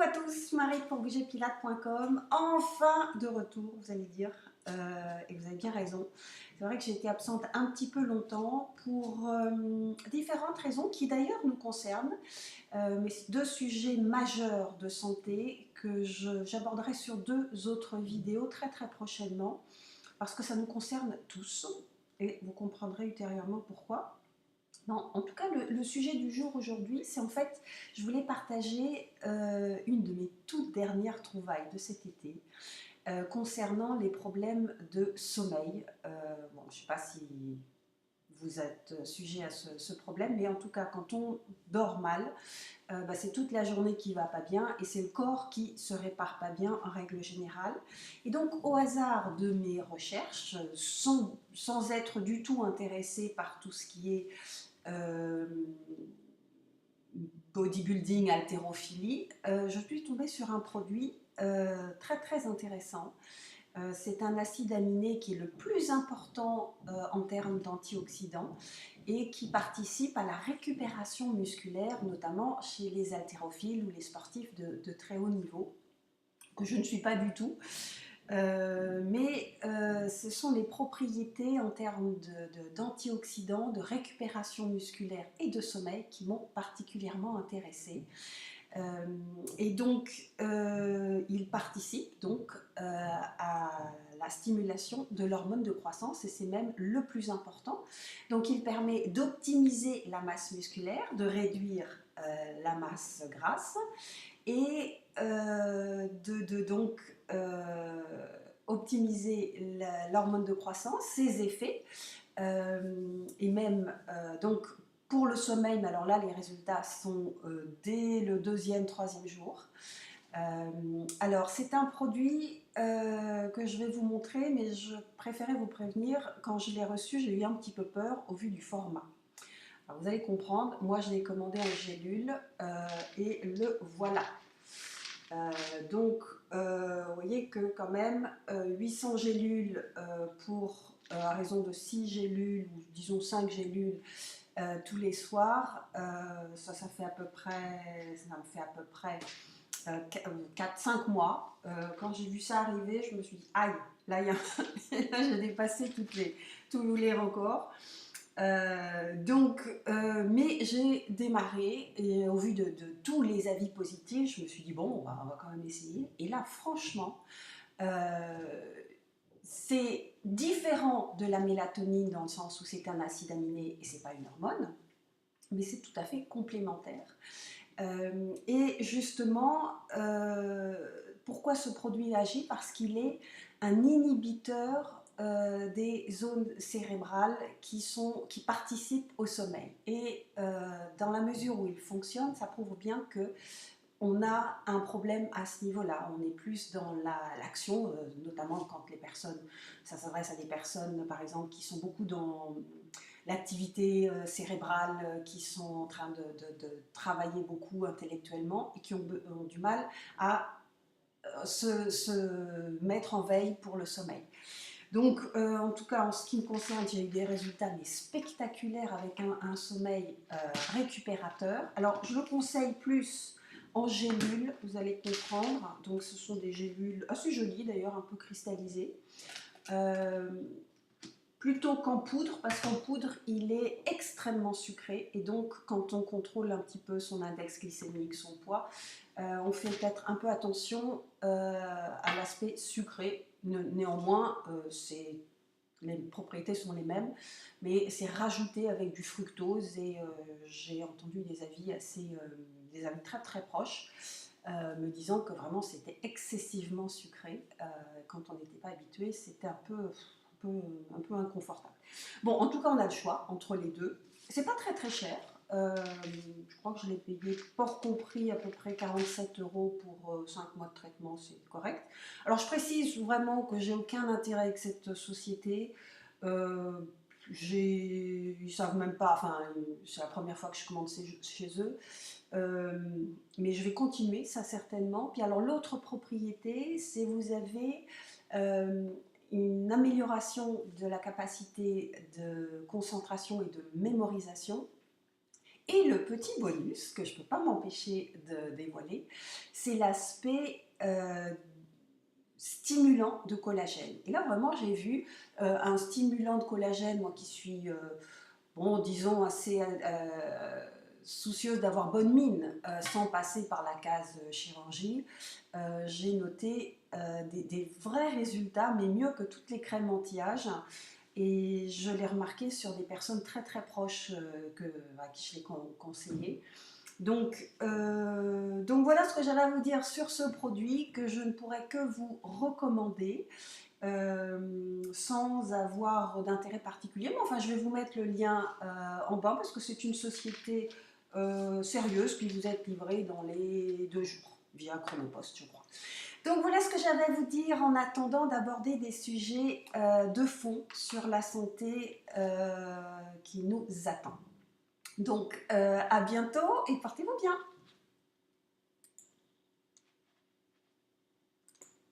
à tous, Marie pour bougerpilates.com, enfin de retour, vous allez dire, et vous avez bien raison. C'est vrai que j'ai été absente un petit peu longtemps pour différentes raisons qui d'ailleurs nous concernent, mais c'est deux sujets majeurs de santé que j'aborderai sur deux autres vidéos très très prochainement, parce que ça nous concerne tous, et vous comprendrez ultérieurement pourquoi. Non, en tout cas, le sujet du jour aujourd'hui, c'est en fait, je voulais partager une de mes toutes dernières trouvailles de cet été concernant les problèmes de sommeil. Bon, je ne sais pas si vous êtes sujet à ce problème, mais en tout cas, quand on dort mal, c'est toute la journée qui ne va pas bien et c'est le corps qui ne se répare pas bien en règle générale. Et donc, au hasard de mes recherches, sans être du tout intéressée par tout ce qui est euh, bodybuilding, haltérophilie, je suis tombée sur un produit très très intéressant. C'est un acide aminé qui est le plus important en termes d'antioxydants et qui participe à la récupération musculaire, notamment chez les haltérophiles ou les sportifs de très haut niveau, que je ne suis pas du tout. Mais ce sont les propriétés en termes d'antioxydants, de récupération musculaire et de sommeil qui m'ont particulièrement intéressée. Et donc, il participe donc à la stimulation de l'hormone de croissance et c'est même le plus important. Donc, il permet d'optimiser la masse musculaire, de réduire la masse grasse et donc optimiser l'hormone de croissance, ses effets, et même donc pour le sommeil, mais alors là les résultats sont dès le deuxième, troisième jour. Alors c'est un produit que je vais vous montrer, mais je préférais vous prévenir, quand je l'ai reçu, j'ai eu un petit peu peur au vu du format. Alors, vous allez comprendre, moi je l'ai commandé en gélule et le voilà. Donc, vous voyez que quand même 800 gélules pour à raison de 6 gélules, ou disons 5 gélules tous les soirs, ça fait à peu près, ça me fait à peu près 4-5 mois. Quand j'ai vu ça arriver, je me suis dit, aïe, là, là j'ai dépassé tous les records. Mais j'ai démarré et au vu de tous les avis positifs, je me suis dit bon, on va quand même essayer. Et là, franchement, c'est différent de la mélatonine dans le sens où c'est un acide aminé et c'est pas une hormone, mais c'est tout à fait complémentaire. Et justement, pourquoi ce produit agit? Parce qu'il est un inhibiteur des zones cérébrales qui participent au sommeil. Et dans la mesure où il fonctionne, ça prouve bien que on a un problème à ce niveau-là. On est plus dans l'action, notamment quand les personnes, ça s'adresse à des personnes, par exemple, qui sont beaucoup dans l'activité cérébrale, qui sont en train de travailler beaucoup intellectuellement et qui ont du mal à se mettre en veille pour le sommeil. Donc, en tout cas, en ce qui me concerne, j'ai eu des résultats mais spectaculaires avec un sommeil récupérateur. Alors, je le conseille plus en gélules, vous allez comprendre. Donc, ce sont des gélules assez jolies d'ailleurs, un peu cristallisées. Plutôt qu'en poudre, parce qu'en poudre, il est extrêmement sucré. Et donc, quand on contrôle un petit peu son index glycémique, son poids, on fait peut-être un peu attention à l'aspect sucré. Néanmoins, les propriétés sont les mêmes, mais c'est rajouté avec du fructose et j'ai entendu des avis des avis très très proches me disant que vraiment c'était excessivement sucré. Quand on n'était pas habitué, c'était un peu inconfortable. Bon, en tout cas, on a le choix entre les deux. C'est pas très très cher. Je crois que je l'ai payé, port compris, à peu près 47 euros pour 5 mois de traitement, c'est correct. Alors je précise vraiment que j'ai aucun intérêt avec cette société. Ils savent même pas, enfin c'est la première fois que je commande chez eux. Mais je vais continuer, ça certainement. Puis alors l'autre propriété, c'est vous avez une amélioration de la capacité de concentration et de mémorisation Et le petit bonus que je ne peux pas m'empêcher de dévoiler, c'est l'aspect stimulant de collagène. Et là, vraiment, j'ai vu un stimulant de collagène, moi qui suis, bon, disons, assez soucieuse d'avoir bonne mine sans passer par la case chirurgie. J'ai noté des vrais résultats, mais mieux que toutes les crèmes anti-âge. Et je l'ai remarqué sur des personnes très très proches à qui je l'ai conseillé. Donc voilà ce que j'avais à vous dire sur ce produit que je ne pourrais que vous recommander sans avoir d'intérêt particulier. Mais enfin, je vais vous mettre le lien en bas parce que c'est une société sérieuse qui vous est livrée dans les 2 jours via Chronopost, je crois. Donc voilà ce que j'avais à vous dire en attendant d'aborder des sujets de fond sur la santé qui nous attend. Donc à bientôt et portez-vous bien.